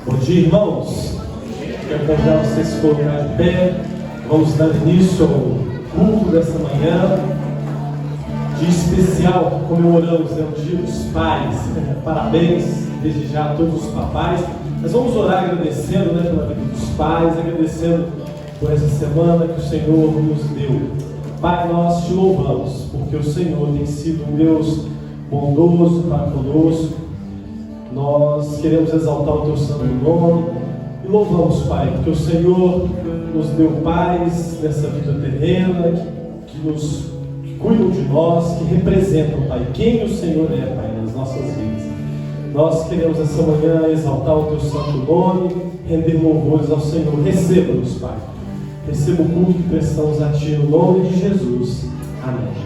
Bom dia, irmãos. Quero convidar vocês a se colocar de pé. Vamos dar início ao culto dessa manhã. Dia especial, comemoramos o Dia dos Pais. Parabéns, desde já, a todos os papais. Mas vamos orar agradecendo pela vida dos pais, agradecendo por essa semana que o Senhor nos deu. Pai, nós te louvamos, porque o Senhor tem sido um Deus bondoso para conosco. Nós queremos exaltar o teu santo nome e louvamos, Pai, porque o Senhor nos deu pais nessa vida terrena, que cuidam de nós, que representam, Pai, quem o Senhor é, Pai, nas nossas vidas. Nós queremos essa manhã exaltar o teu santo nome, render louvores ao Senhor. Receba-nos, Pai. Receba o culto que prestamos a Ti, no nome de Jesus. Amém.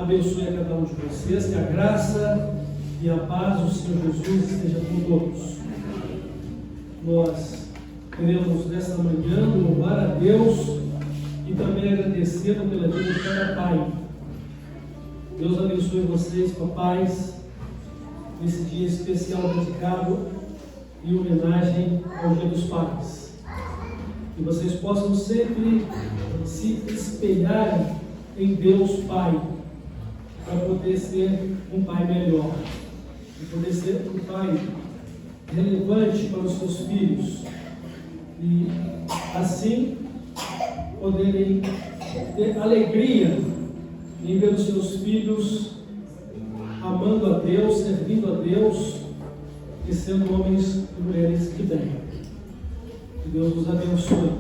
Abençoe a cada um de vocês, que a graça e a paz do Senhor Jesus esteja com todos. Nós queremos nessa manhã louvar a Deus e também agradecê-lo pela vida de cada pai. Deus abençoe vocês, papais, nesse dia especial dedicado em homenagem ao Dia dos Pais. Que vocês possam sempre se espelhar em Deus Pai, para poder ser um pai melhor, para poder ser um pai relevante para os seus filhos, e assim poderem ter alegria em ver os seus filhos amando a Deus, servindo a Deus e sendo homens e mulheres de bem. Que Deus nos abençoe.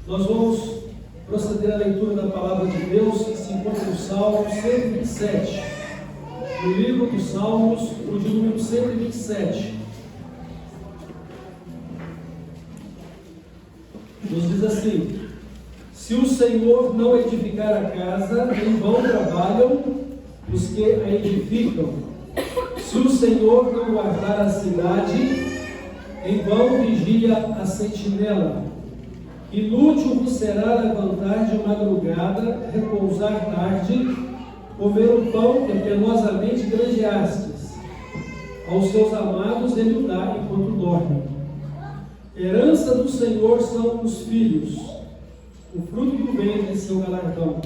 Nós vamos proceder à leitura da palavra de Deus, que se encontra no Salmo 127. No livro dos Salmos, o de número 127. Nos diz assim: se o Senhor não edificar a casa, em vão trabalham os que a edificam. Se o Senhor não guardar a cidade, em vão vigia a sentinela. Inútil vos será levantar de madrugada, repousar tarde, comer o pão que penosamente granjeastes. Aos seus amados ele o dá enquanto dormem. Herança do Senhor são os filhos, o fruto do ventre seu galardão.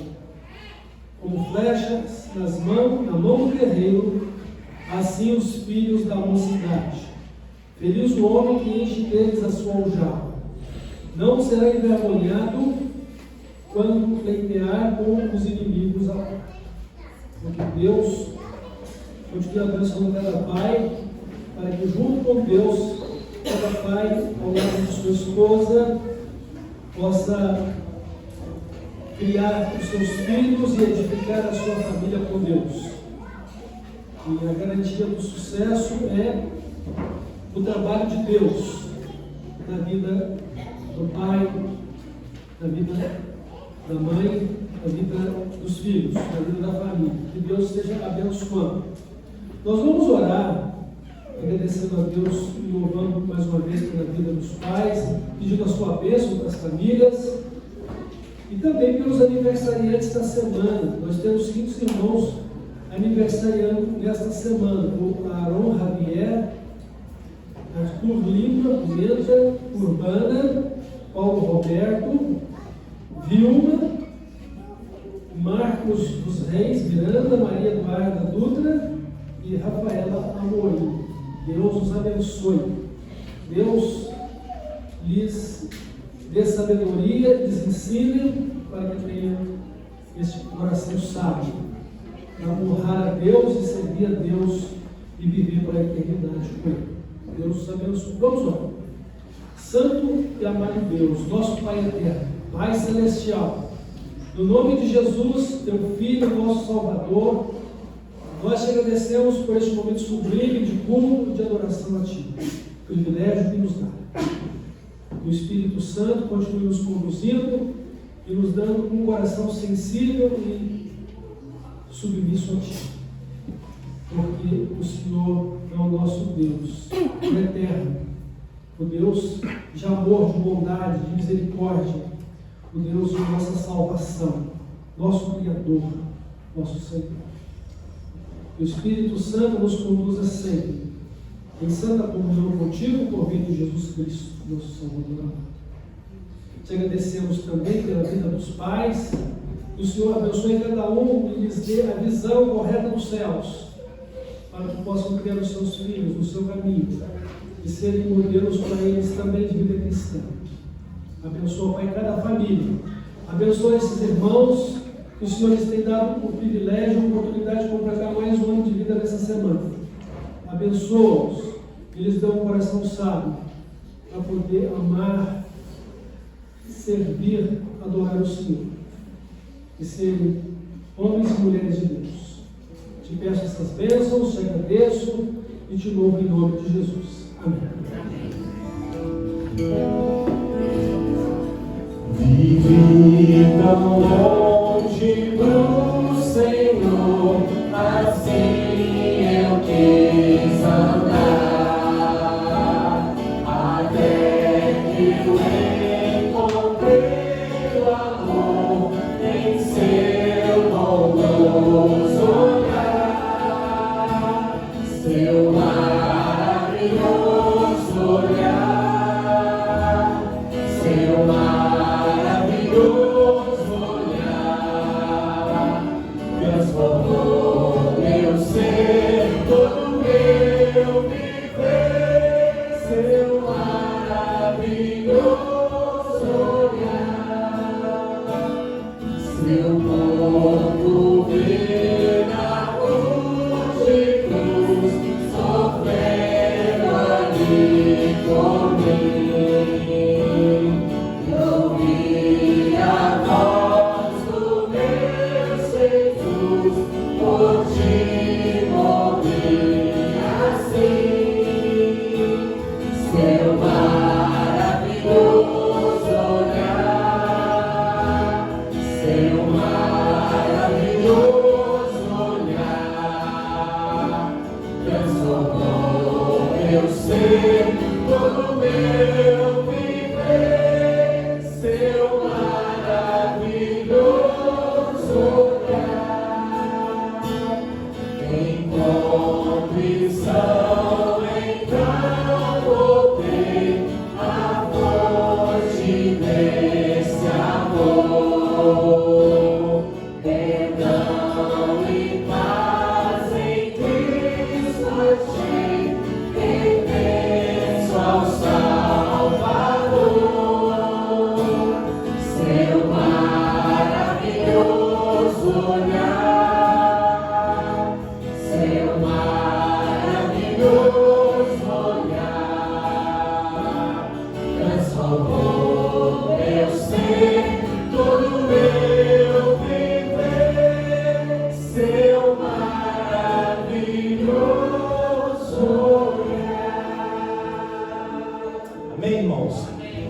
Como flechas na mão do guerreiro, assim os filhos da mocidade. Feliz o homem que enche deles a sua aljava. Não será envergonhado quando pleitear com os inimigos. Porque Deus continua abençoando cada pai, para que junto com Deus, cada pai, ao lado de sua esposa, possa criar os seus filhos e edificar a sua família com Deus. E a garantia do sucesso é o trabalho de Deus na vida do pai, na vida da mãe, na vida dos filhos, na vida da família. Que Deus esteja abençoando. Nós vamos orar, agradecendo a Deus e louvando mais uma vez pela vida dos pais, pedindo a sua bênção para as famílias e também pelos aniversariantes da semana. Nós temos 5 irmãos aniversariando nesta semana: o Aaron Javier, Arthur Lima, Pimenta, Urbana, Paulo Roberto, Vilma, Marcos dos Reis Miranda, Maria Eduarda Dutra e Rafaela Amorim. Deus os abençoe. Deus lhes dê sabedoria, lhes ensine para que tenham este coração sábio, para honrar a Deus e servir a Deus e viver para a eternidade com Ele. Deus os abençoe. Vamos lá. Santo e amado Deus, nosso Pai eterno, Pai celestial, no nome de Jesus, teu Filho, nosso Salvador, nós te agradecemos por este momento sublime de culto, de adoração a Ti, privilégio que nos dá. O Espírito Santo continue nos conduzindo e nos dando um coração sensível e submisso a Ti, porque o Senhor é o nosso Deus, o eterno, o Deus de amor, de bondade, de misericórdia, o Deus de nossa salvação, nosso Criador, nosso Senhor. O Espírito Santo nos conduza sempre em santa comunhão contigo, por meio de Jesus Cristo, nosso Salvador. Te agradecemos também pela vida dos pais. Que o Senhor abençoe cada um e lhes dê a visão correta dos céus, para que possam criar os seus filhos no seu caminho e serem modelos para eles também de vida cristã. Abençoa, Pai, cada família. Abençoa esses irmãos que o Senhor lhes tem dado o privilégio, a oportunidade de completar mais um ano de vida nessa semana. Abençoa-os e lhes dê um coração sábio para poder amar, servir, adorar o Senhor e serem homens e mulheres de Deus. Te peço essas bênçãos, te agradeço e te louvo em nome de Jesus. Amém. Vivi tão longe do Senhor, assim eu quis andar, até que eu encontrei o amor em seu bondoso olhar. seu maravilhoso olhar, seu maravilhoso olhar, transformou meu ser, todo meu viver, seu maravilhoso olhar, seu corpo vê na cruz de cruz, sofrendo ali por mim. Eu vi a voz do meu Jesus, por ti morrer assim. Seu maravilhoso olhar, seu maravilhoso olhar, transformou meu ser, todo meu viver, seu maravilhoso olhar. Em contrição, então voltei a fonte desse amor, perdão e paz em Cristo achei, pertenço ao Salvador. Seu maravilhoso olhar, seu maravilhoso olhar, transformou meu ser, todo meu viver, seu maravilhoso olhar. Amém, irmãos?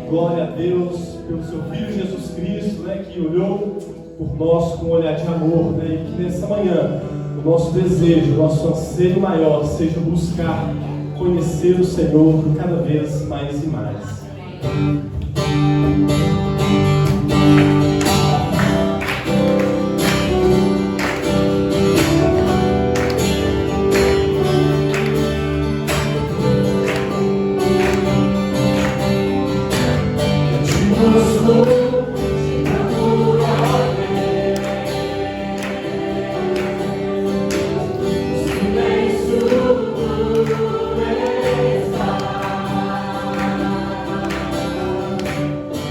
Glória a Deus pelo seu Filho Jesus Cristo, né, que olhou por nós com um olhar de amor, né, e que nessa manhã o nosso desejo, o nosso anseio maior seja buscar conhecer o Senhor cada vez mais e mais.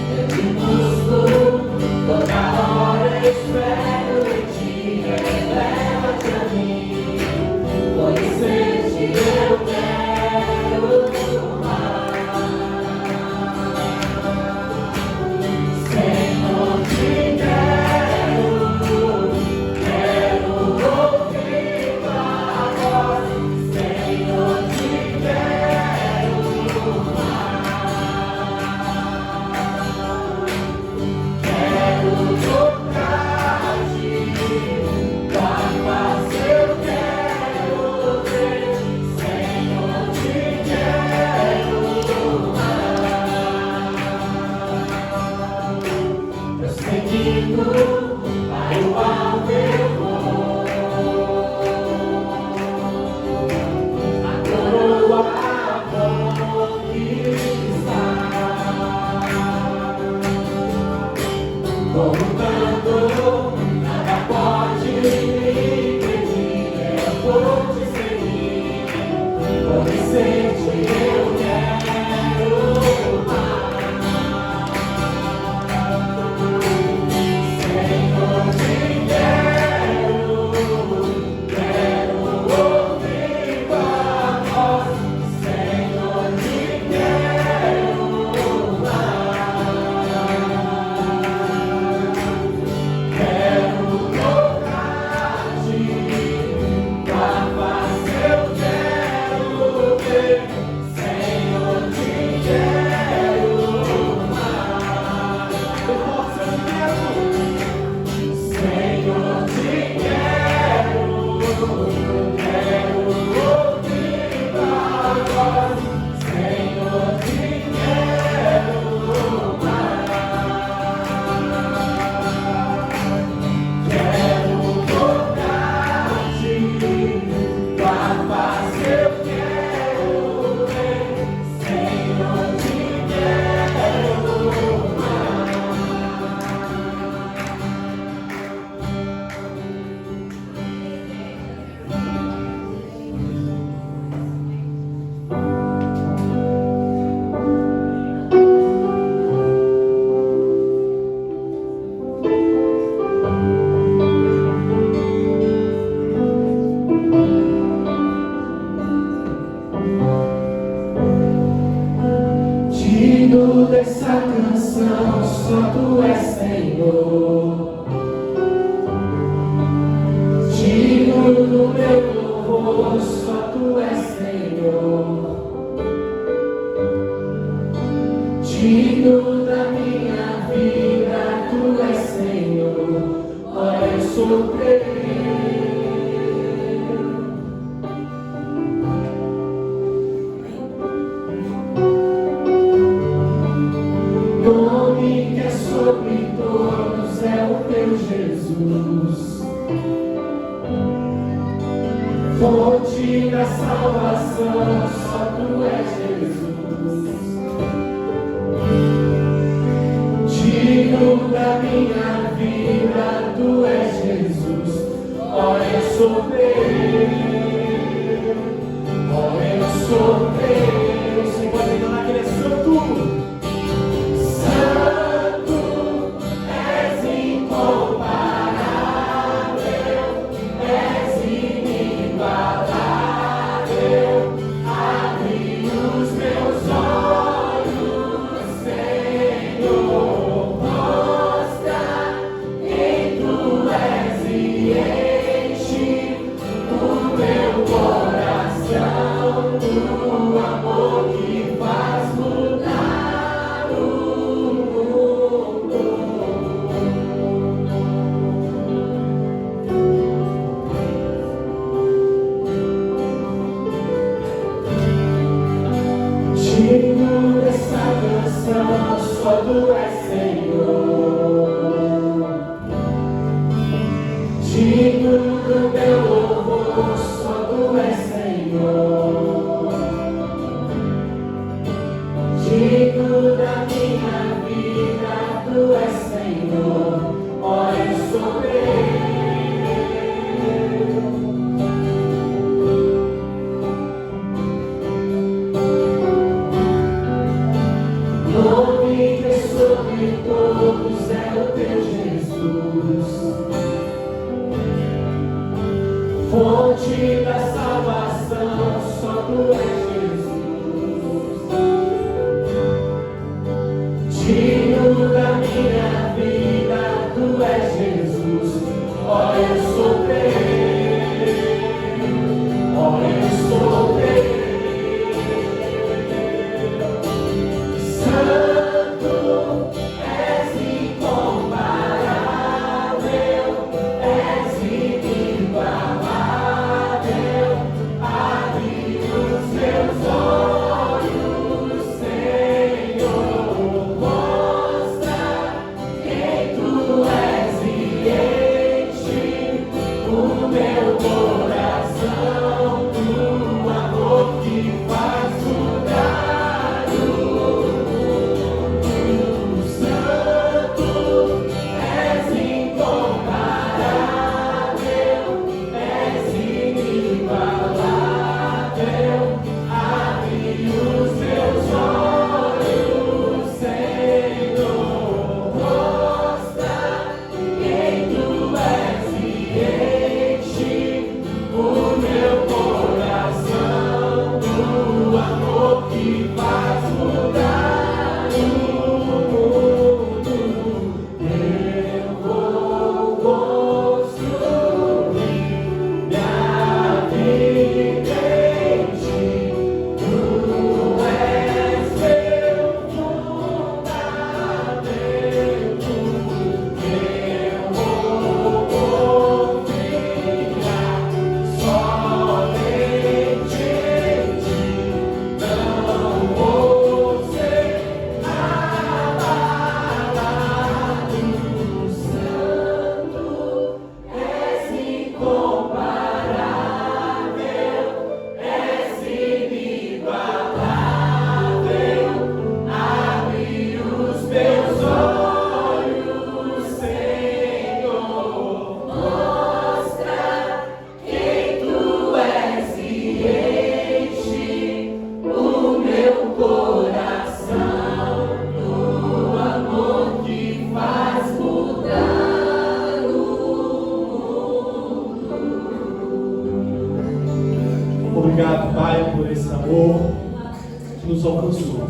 Eu te muda essa canção, só tu és Senhor. Digno do meu louvor, só tu és Senhor. Digno da minha vida, tu és Senhor. Ó, eu sou teu. Nome que é sobre todos é o teu Jesus. Fonte da salvação, só tu és Jesus. Digno da minha vida, tu és Jesus. Ó, eu sou teu. Ó, eu sou teu. Você pode declarar que ele é santo. Digno dessa canção, só tu és Senhor. Digno do meu louvor, só tu és Senhor. Digno da minha vida, tu és Senhor. Ó, eu sou teu. Nome que é sobre todos é o teu Jesus. Fonte da salvação, só tu és Jesus. Digno da minha vida, tu és Jesus. Ó, eu sou teu. Ó, eu sou teu. Obrigado, Pai, por esse amor que nos alcançou.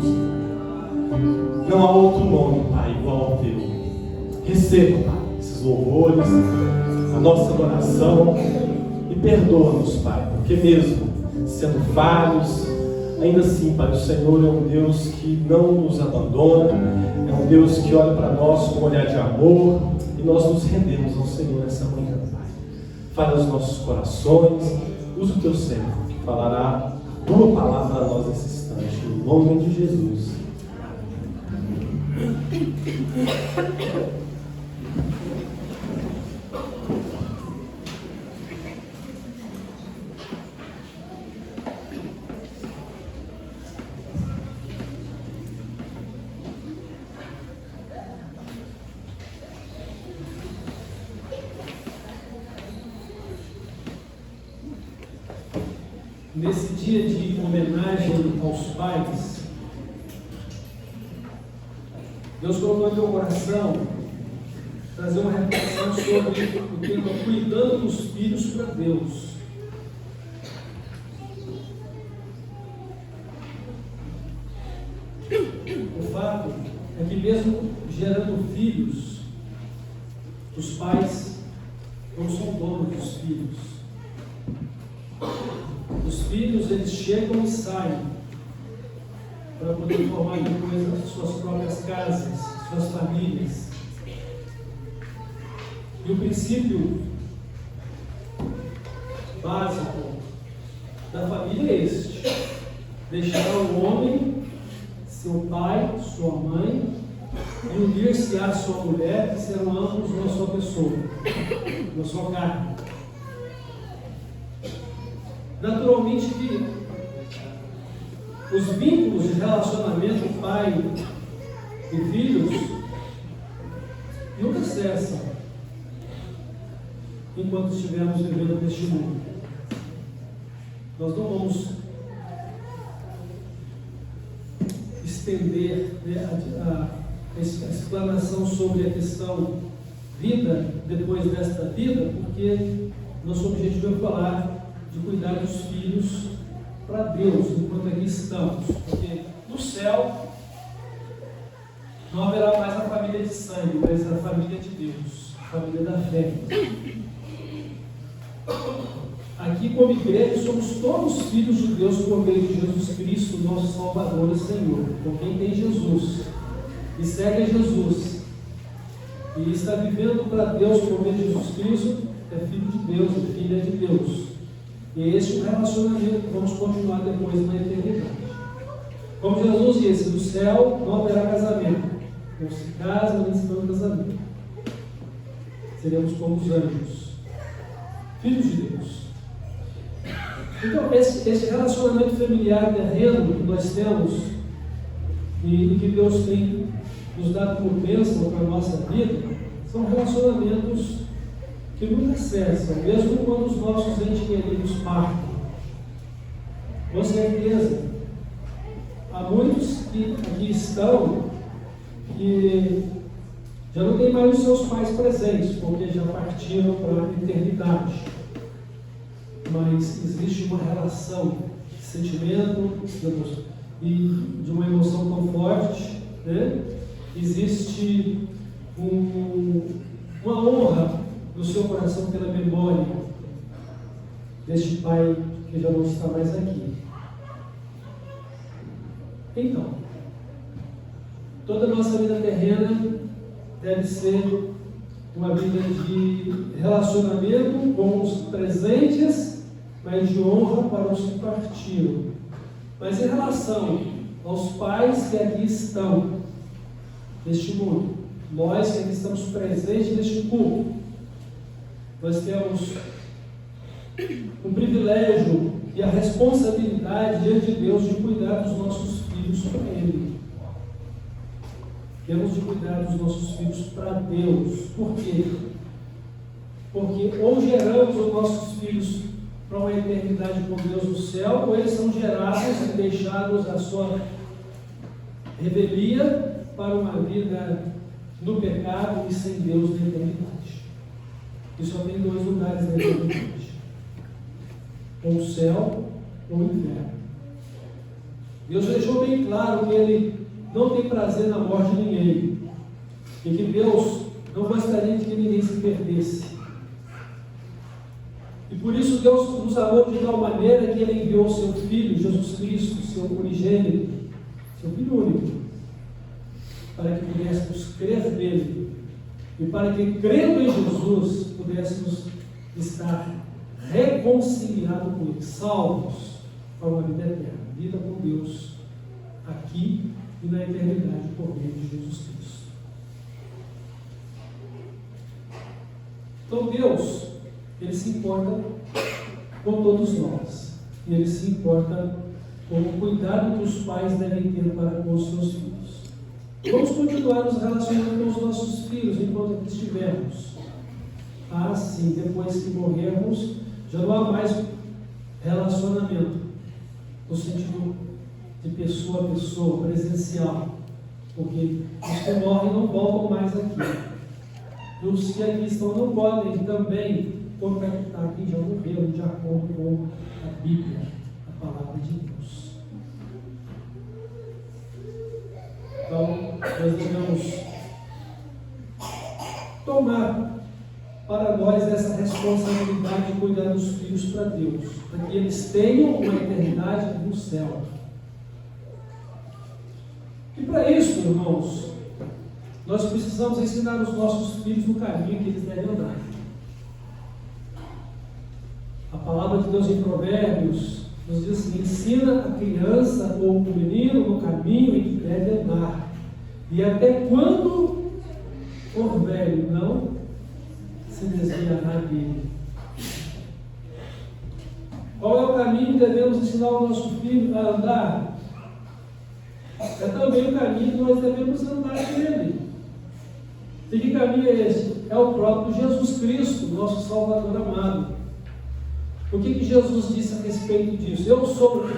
Não há outro nome, Pai, igual ao Teu. Receba, Pai, esses louvores, a nossa adoração e perdoa-nos, Pai, porque mesmo sendo falhos, ainda assim, Pai, o Senhor é um Deus que não nos abandona, é um Deus que olha para nós com um olhar de amor, e nós nos rendemos ao Senhor nessa manhã, Pai. Fala aos nossos corações, usa o Teu servo, que falará a Tua palavra a nós nesse instante, em nome de Jesus. Nesse dia de homenagem aos pais, Deus colocou no meu coração trazer uma reflexão sobre o tema cuidando dos filhos para Deus. O fato é que mesmo gerando filhos, os pais não são donos dos filhos. Os filhos, eles chegam e saem para poder formar depois as suas próprias casas, suas famílias. E o princípio básico da família é este: deixar o homem, seu pai, sua mãe, e unir-se à sua mulher, que serão ambos uma só pessoa, uma só carne. Naturalmente que os vínculos de relacionamento pai e filhos nunca cessam enquanto estivermos vivendo neste mundo. Nós não vamos estender, né, a explanação sobre a questão vida depois desta vida, porque nosso objetivo é falar de cuidar dos filhos para Deus, enquanto aqui estamos, porque no céu não haverá mais a família de sangue, mas a família de Deus, a família da fé. Aqui, como igreja, somos todos filhos de Deus por meio de Jesus Cristo, nosso Salvador e Senhor. Então, quem tem Jesus e segue a Jesus e está vivendo para Deus por meio de Jesus Cristo, é filho de Deus, é filha de Deus. E este é o relacionamento que vamos continuar depois na eternidade. Como Jesus disse, no céu não haverá casamento. Não se casa, nem se dá casamento. Seremos como os anjos, filhos de Deus. Então, esse relacionamento familiar terreno que nós temos e que Deus tem nos dado por bênção para a nossa vida, são relacionamentos que nunca cessam, mesmo quando os nossos entes queridos partem. Com certeza, há muitos que aqui estão que já não têm mais os seus pais presentes, porque já partiram para a eternidade. Mas existe uma relação de sentimento e de uma emoção tão forte, né? Existe uma honra no seu coração pela memória deste pai que já não está mais aqui. Então, toda a nossa vida terrena deve ser uma vida de relacionamento com os presentes, mas de honra para os que partiram. Mas em relação aos pais que aqui estão neste mundo, nós que aqui estamos presentes neste culto, nós temos o privilégio e a responsabilidade diante de Deus de cuidar dos nossos filhos para Ele. Temos de cuidar dos nossos filhos para Deus. Por quê? Porque ou geramos os nossos filhos para uma eternidade com Deus no céu, ou eles são gerados e deixados à sua revelia para uma vida no pecado e sem Deus na eternidade. E só tem dois lugares na eternidade: ou o céu ou o inferno. Deus deixou bem claro que Ele não tem prazer na morte de ninguém, e que Deus não gostaria de que ninguém se perdesse. E por isso Deus nos amou de tal maneira que Ele enviou o seu Filho, Jesus Cristo, seu unigênito, seu Filho único, para que pudéssemos crer nele, e para que, crendo em Jesus, pudéssemos estar reconciliados com Ele, salvos para uma vida eterna, vida com Deus, aqui e na eternidade, por meio de Jesus Cristo. Então Deus, Ele se importa com todos nós, e Ele se importa com o cuidado que os pais devem ter para com os seus filhos. Vamos continuar nos relacionando com os nossos filhos enquanto aqui estivermos. Sim, depois que morrermos, já não há mais relacionamento no sentido de pessoa a pessoa, presencial, porque os que morrem não voltam mais aqui. E os que aqui estão não podem também contactar quem já morreu, de acordo com a Bíblia, a palavra de Deus. Então, nós devemos tomar para nós essa responsabilidade de cuidar dos filhos para Deus, para que eles tenham uma eternidade no céu. E para isso, irmãos, nós precisamos ensinar os nossos filhos no caminho que eles devem andar. A palavra de Deus em Provérbios nos diz assim: ensina a criança ou o menino no caminho em que deve andar, e até quando for velho, não se desviará dele. Qual é o caminho que devemos ensinar o nosso filho a andar? É também o caminho que nós devemos andar nele. E que caminho é esse? É o próprio Jesus Cristo, nosso Salvador amado. O que Jesus disse a respeito disso? Eu sou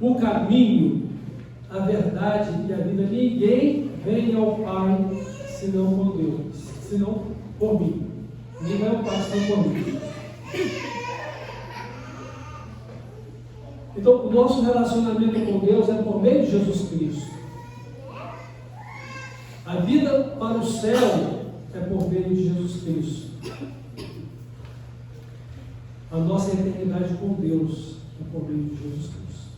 o caminho, a verdade e a vida. Ninguém vem ao Pai senão por Deus, senão por mim. Ninguém vai ao Pai senão por mim. Então, o nosso relacionamento com Deus é por meio de Jesus Cristo. A vida para o céu é por meio de Jesus Cristo. A nossa eternidade com Deus é por meio de Jesus Cristo.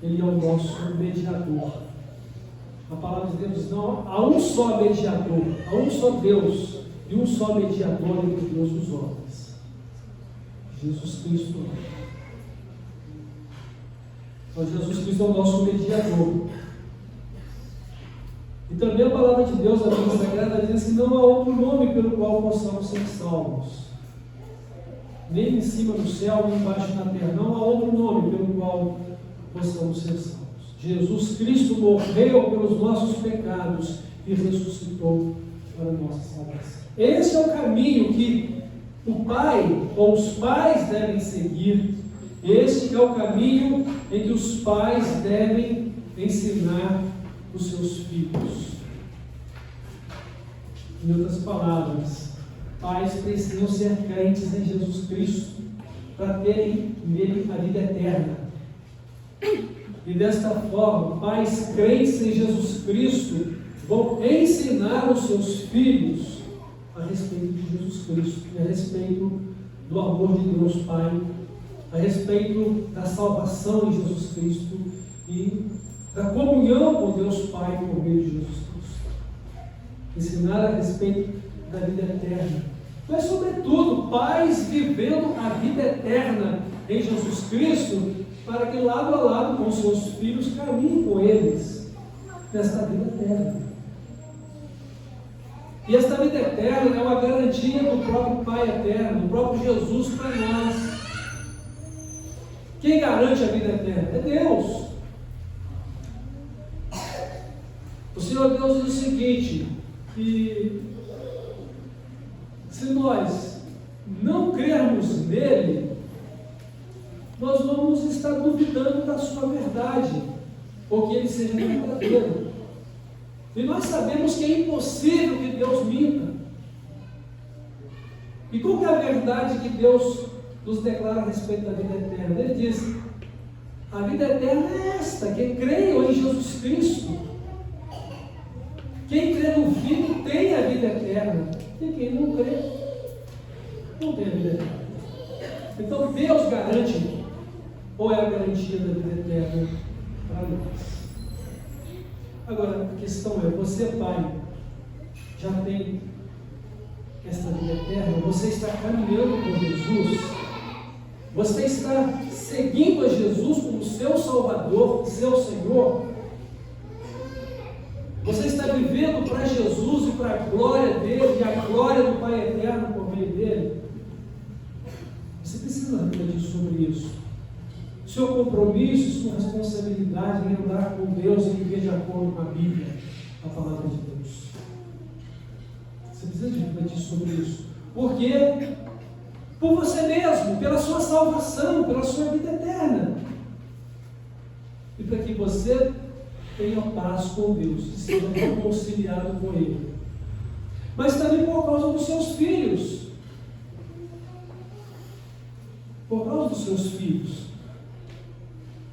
Ele é o nosso mediador. A palavra de Deus diz: não, há um só mediador, há um só Deus e um só mediador entre Deus e os homens, Jesus Cristo. Então, Jesus Cristo é o nosso mediador. E também a palavra de Deus, a Bíblia Sagrada, diz que não há outro nome pelo qual possamos ser salvos. Nem em cima do céu, nem embaixo na terra. Não há outro nome pelo qual possamos ser salvos. Jesus Cristo morreu pelos nossos pecados e ressuscitou para a nossa salvação. Esse é o caminho que o pai ou os pais devem seguir. Esse é o caminho em que os pais devem ensinar os seus filhos. Em outras palavras, pais precisam ser crentes em Jesus Cristo para terem nele a vida eterna. E desta forma, pais crentes em Jesus Cristo vão ensinar os seus filhos a respeito de Jesus Cristo, a respeito do amor de Deus Pai, a respeito da salvação em Jesus Cristo e da comunhão com Deus Pai por meio de Jesus Cristo. Ensinar a respeito da vida eterna. Mas, sobretudo, pais vivendo a vida eterna em Jesus Cristo, para que lado a lado com seus filhos caminhem com eles nesta vida eterna. E esta vida eterna é uma garantia do próprio Pai eterno, do próprio Jesus para nós. Quem garante a vida eterna? É Deus. O Senhor Deus diz o seguinte, que se nós não crermos nele, nós vamos estar duvidando da sua verdade, ou que ele seja verdadeiro. E nós sabemos que é impossível que Deus minta. E qual que é a verdade que Deus nos declara a respeito da vida eterna? Ele diz: A vida eterna é esta: quem crê em Jesus Cristo. Quem crê no Filho tem a vida eterna. E quem não crê, não tem a vida eterna. Então Deus garante, ou é a garantia da vida eterna para nós. Agora, a questão é: você, pai, já tem esta vida eterna? Você está caminhando com Jesus? Você está seguindo a Jesus como seu Salvador, seu Senhor? Você está vivendo para Jesus e para a glória dele e a glória do Pai eterno por meio dele? Você precisa refletir sobre isso. Seu compromisso, sua responsabilidade em andar com Deus e viver de acordo com a Bíblia, a palavra de Deus. Você precisa refletir sobre isso. Por quê? Por você mesmo, pela sua salvação, pela sua vida eterna. E para que você tenha paz com Deus, que seja reconciliado com Ele. Mas também por causa dos seus filhos. Por causa dos seus filhos.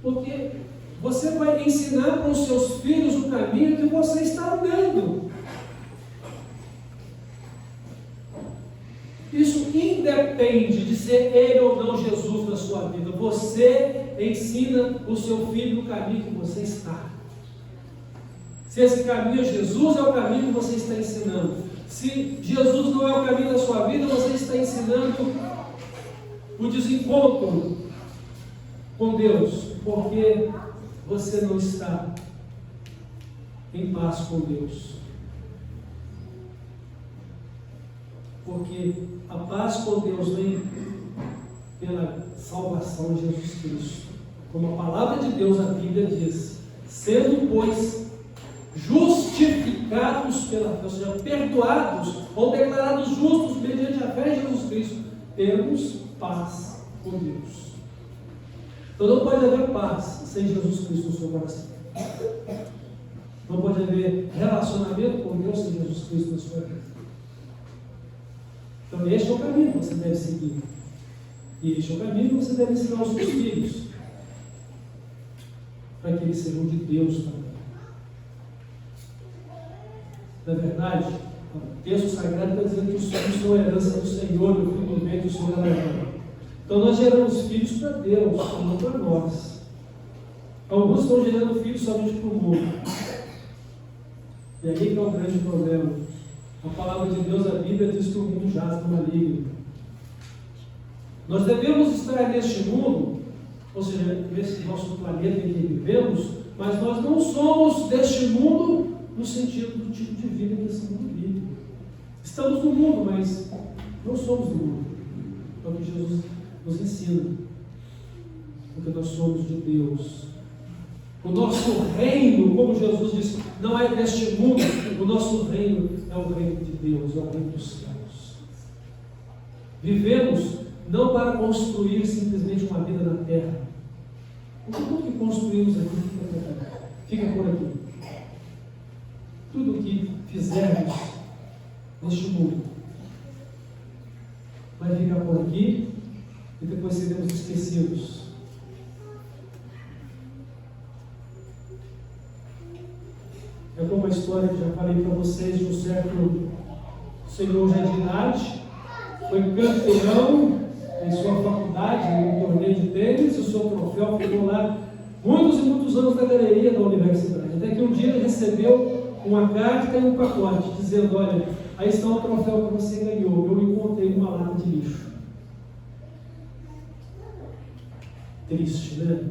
Porque você vai ensinar para os seus filhos o caminho que você está andando. Isso independe de ser ele ou não Jesus na sua vida. Você ensina o seu filho no caminho que você está. Se esse caminho é Jesus, é o caminho que você está ensinando. Se Jesus não é o caminho da sua vida, você está ensinando o desencontro com Deus, porque você não está em paz com Deus. Porque a paz com Deus vem pela salvação de Jesus Cristo. Como a palavra de Deus, a Bíblia diz: sendo, pois, justificados pela fé, ou seja, perdoados ou declarados justos mediante a fé em Jesus Cristo, temos paz com Deus. Então não pode haver paz sem Jesus Cristo no seu coração. Não pode haver relacionamento com Deus sem Jesus Cristo na sua vida. Então este é o caminho que você deve seguir. E este é o caminho que você deve ensinar aos seus filhos, para que eles sejam de Deus também. Na verdade, o texto sagrado está dizendo que os filhos são a herança do Senhor, e o filho do bem do Senhor é levado. Então nós geramos filhos para Deus, não para nós. Alguns estão gerando filhos somente para o mundo. E aí que é o grande problema. A palavra de Deus, a Bíblia, diz que o mundo jaz no maligno. Nós devemos estar neste mundo, ou seja, nesse nosso planeta em que vivemos, mas nós não somos deste mundo no sentido do tipo de vida que esse mundo vive. Estamos no mundo, mas não somos do mundo. É o que Jesus nos ensina. Porque nós somos de Deus. O nosso reino, como Jesus disse, não é deste mundo. O nosso reino é o reino de Deus, é o reino dos céus. Vivemos não para construir simplesmente uma vida na terra. Porque tudo que construímos aqui fica por aqui. Tudo o que fizermos neste mundo vai ficar por aqui e depois seremos esquecidos. É como a história que já falei para vocês de um certo senhor já de idade, foi campeão em sua faculdade, em um torneio de tênis, o seu troféu ficou lá muitos e muitos anos na galeria da universidade. Até que um dia ele recebeu uma carta e um pacote, dizendo: olha, aí está o troféu que você ganhou, eu encontrei uma lata de lixo. Triste, né?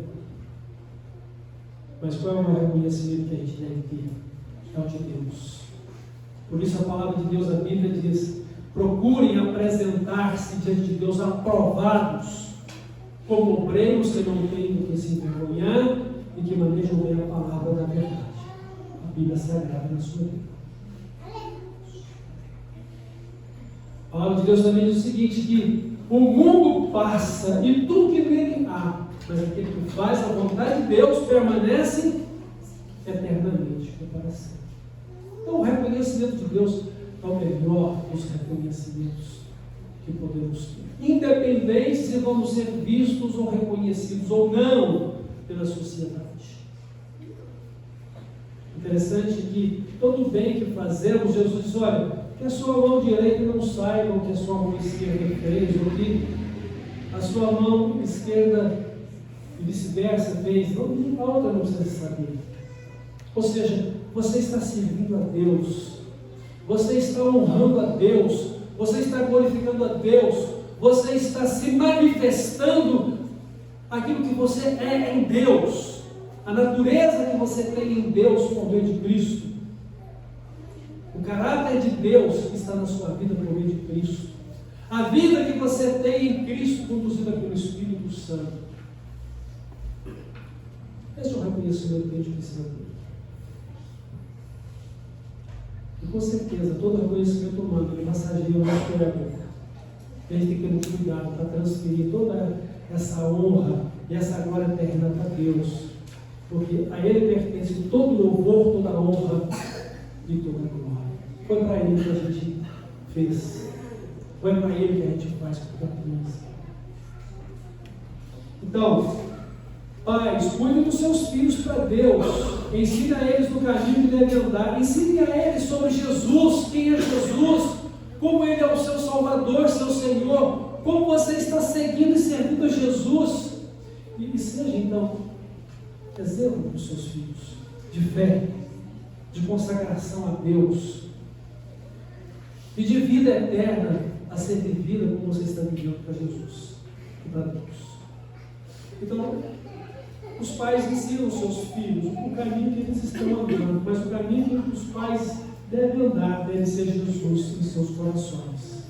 Mas qual é o maior reconhecimento que a gente deve ter? É o de Deus. Por isso a palavra de Deus, a Bíblia diz: procurem apresentar-se diante de Deus aprovados, como obreiros que não têm do que se envergonhar e que manejam bem a palavra da verdade. A Bíblia Sagrada na sua vida. A palavra de Deus também diz o seguinte: que o mundo passa e tudo que nele há, mas aquele que faz a vontade de Deus permanece eternamente, para sempre. Então o reconhecimento de Deus é o melhor dos reconhecimentos que podemos ter. Independente se vamos ser vistos ou reconhecidos ou não pela sociedade. Interessante que todo o bem que fazemos, Jesus diz, olha, que a sua mão direita não saiba o que a sua mão esquerda fez, ou que a sua mão esquerda e vice-versa fez, a outra não precisa saber. Ou seja, você está servindo a Deus, você está honrando a Deus, você está glorificando a Deus, você está se manifestando aquilo que você é em Deus, a natureza que você tem em Deus por meio de Cristo. O caráter de Deus está na sua vida por meio de Cristo. A vida que você tem em Cristo, conduzida pelo Espírito Santo. Esse é o reconhecimento que a gente precisa ter. E com certeza, todo reconhecimento humano ele massageia o nosso ego. A gente tem que ter muito cuidado para transferir toda essa honra e essa glória eterna para Deus. Porque a Ele pertence todo o louvor, toda a honra e toda a glória. Foi para Ele que a gente fez. Foi para Ele que a gente faz com confiança. Então, pais, cuidem dos seus filhos para Deus. Ensine a eles no caminho que devem andar. Ensine a eles sobre Jesus, quem é Jesus, como Ele é o seu Salvador, seu Senhor, como você está seguindo e servindo a Jesus. E seja então exemplo para os seus filhos de fé, de consagração a Deus e de vida eterna a ser vivida como você está vivendo para Jesus e para Deus. Então, os pais ensinam os seus filhos o caminho que eles estão andando, mas o caminho que os pais devem andar deve ser Jesus em seus corações.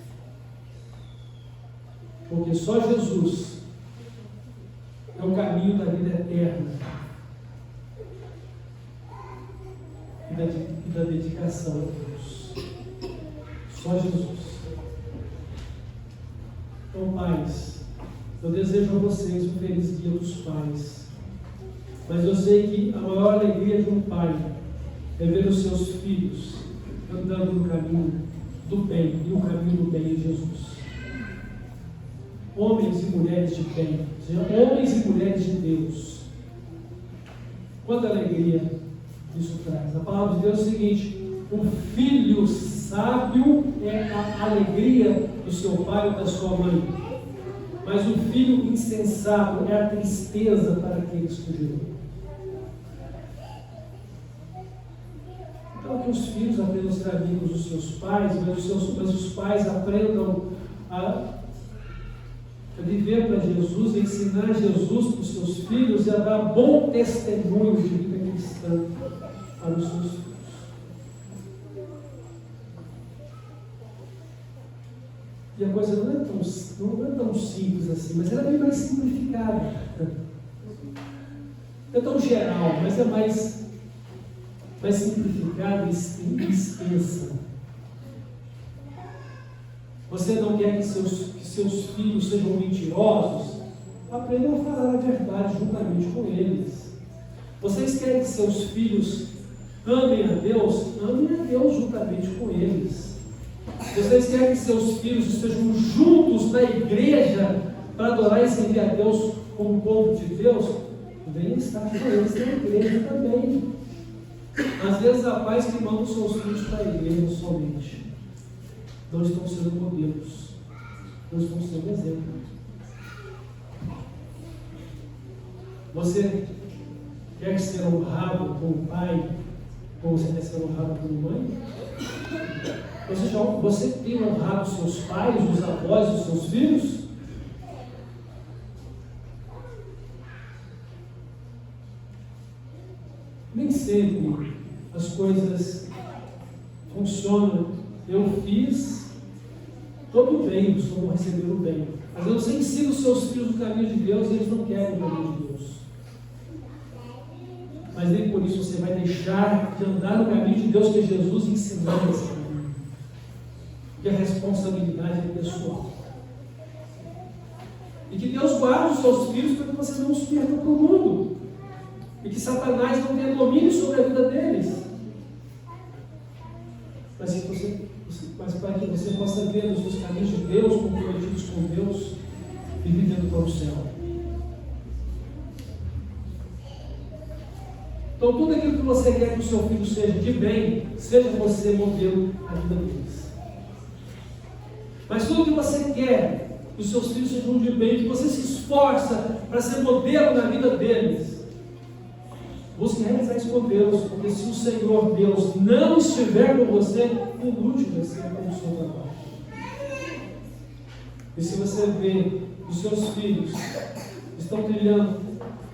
Porque só Jesus é o caminho da vida eterna e da dedicação a Deus. Só Jesus. Então, pais, eu desejo a vocês um feliz dia dos pais. Mas eu sei que a maior alegria de um pai é ver os seus filhos andando no caminho do bem, e o caminho do bem é Jesus. Homens e mulheres de bem, ou seja, homens e mulheres de Deus. Quanta alegria isso traz. A palavra de Deus é o seguinte: o filho sábio é a alegria do seu pai ou da sua mãe, mas o filho insensato é a tristeza para aqueles que gerou. Então, que os filhos aprendam a ser amigos dos seus pais, mas os pais aprendam a viver para Jesus, a ensinar Jesus para os seus filhos e a dar bom testemunho de vida cristã para os seus filhos. E a coisa não é tão simples assim, mas ela é bem mais simplificada. Não é tão geral, mas é mais simplificada e extensa. Você não quer que seus filhos sejam mentirosos? Aprendam a falar a verdade juntamente com eles. Vocês querem que seus filhos amem a Deus? Amem a Deus juntamente com eles. Vocês querem que seus filhos estejam juntos na igreja para adorar e servir a Deus como povo de Deus? Venham estar com eles na igreja também. Às vezes há pais que mandam seus filhos para a igreja somente. Não estão sendo modelos, não estão sendo exemplo. Você quer ser honrado como pai, como você quer ser honrado como mãe? Você tem honrado os seus pais, os avós, os seus filhos? Nem sempre as coisas funcionam. Eu fiz todo o bem, estou recebendo o bem. Às vezes você ensina os seus filhos o caminho de Deus e eles não querem o caminho de Deus. Mas nem por isso você vai deixar de andar no caminho de Deus, que é Jesus ensinando esse caminho. Que a responsabilidade é pessoal. E que Deus guarde os seus filhos para que você não os perca para o mundo. E que Satanás não tenha domínio sobre a vida deles. Mas para que você possa ver os seus caminhos de Deus, comprometidos com Deus e vivendo para o céu. Então, tudo aquilo que você quer que o seu filho seja de bem, seja você modelo na vida deles. Mas tudo que você quer que os seus filhos sejam de bem, que você se esforça para ser modelo na vida deles, busque realizar isso com Deus, porque se o Senhor Deus não estiver com você, inútil vai ser o seu trabalho. E se você vê que os seus filhos estão trilhando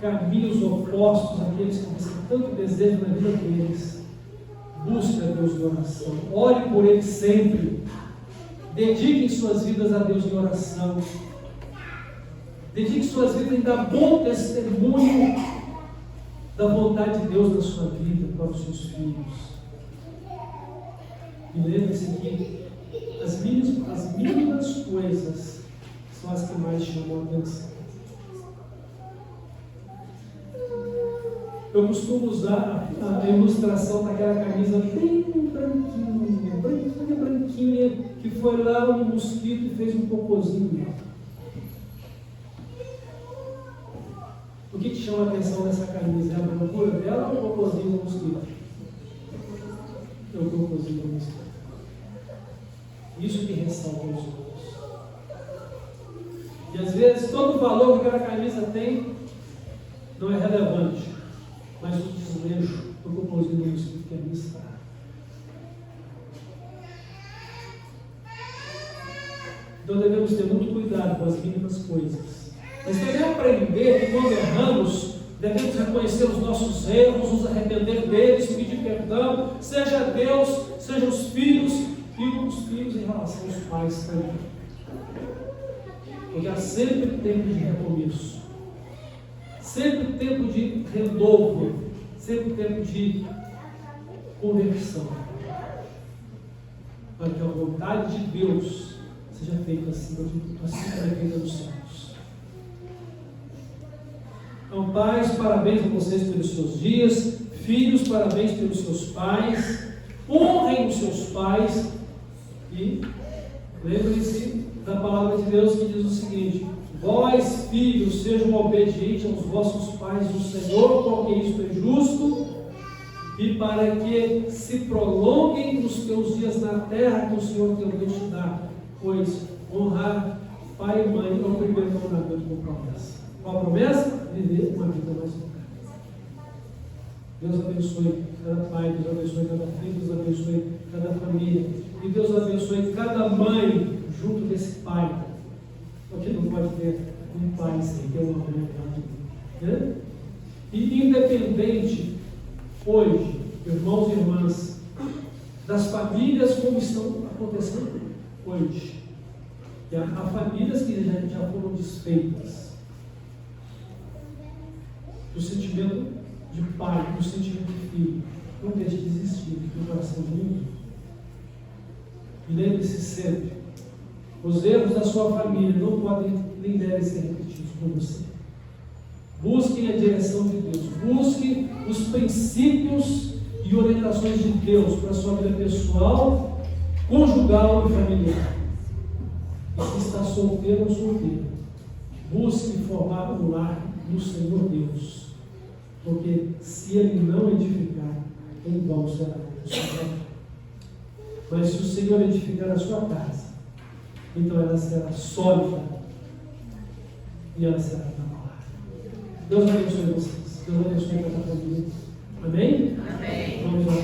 caminhos opostos àqueles que você tanto deseja na vida deles, busque a Deus em oração, ore por eles sempre, dediquem suas vidas a Deus em oração, dediquem suas vidas em dar bom testemunho da vontade de Deus na sua vida para os seus filhos. E lembre-se que as mínimas coisas são as que mais chamam a atenção. Eu costumo usar a ilustração daquela camisa bem branquinha, que foi lá um mosquito e fez um cocôzinho. O que te chama a atenção nessa camisa? É a brancura dela ou o cocôzinho do mosquito? É o cocôzinho do mosquito. Isso que ressalta os outros. E às vezes todo o valor que aquela camisa tem não é relevante, mas o desleixo do cocôzinho do mosquito que ali está. Então devemos ter muito cuidado com as mínimas coisas. Mas devemos aprender que quando erramos, devemos reconhecer os nossos erros, nos arrepender deles, pedir perdão, seja Deus, seja os filhos, e os filhos em relação aos pais também. Porque há sempre tempo de recomeço, sempre tempo de renovo, sempre tempo de conversão, para que a vontade de Deus seja feita assim como é feita nos céus. Então, pais, parabéns a vocês pelos seus dias. Filhos, parabéns pelos seus pais. Honrem os seus pais. E lembrem-se da palavra de Deus que diz o seguinte: vós, filhos, sejam obedientes aos vossos pais do Senhor, porque isto é justo, e para que se prolonguem os teus dias na terra que o Senhor teu Deus te dá. Pois honrar pai e mãe é o primeiro mandamento com promessa. Qual a promessa? Viver uma vida mais longa. Deus abençoe cada pai, Deus abençoe cada filho, Deus abençoe cada família. E Deus abençoe cada mãe junto desse pai. Porque não pode ter um pai sem ter uma mãe, né? E independente, hoje, irmãos e irmãs, das famílias como estão acontecendo hoje. E há famílias que já foram desfeitas. O sentimento de pai, o sentimento de filho, não deixe de existir no coração de ninguém. E lembre-se sempre, os erros da sua família não podem nem devem ser repetidos por você. Busquem a direção de Deus, busquem os princípios e orientações de Deus para a sua vida pessoal, conjugal e familiar. E se está solteiro ou solteira, busque formar um lar no Senhor Deus, porque se Ele não edificar, em vão será o seu trabalho. Mas se o Senhor edificar a sua casa, então ela será sólida e ela será inabalável. Deus abençoe vocês, Deus abençoe cada família. Amém? Amém. Vamos lá.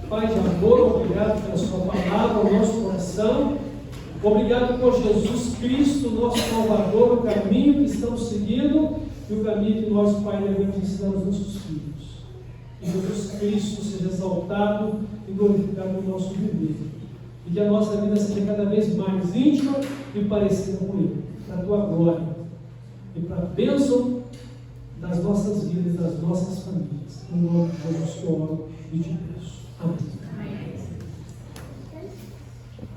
Pai de amor, obrigado pela sua palavra ao nosso coração. Obrigado por Jesus Cristo, nosso Salvador, o caminho que estamos seguindo e o caminho que nós, Pai, devemos ensinar aos nossos filhos. Que Jesus Cristo seja exaltado e glorificado no nosso viver. E que a nossa vida seja cada vez mais íntima e parecida com Ele, para a Tua glória e para a bênção das nossas vidas, das nossas famílias. Em nome de Jesus que eu oro e te peço. Amém.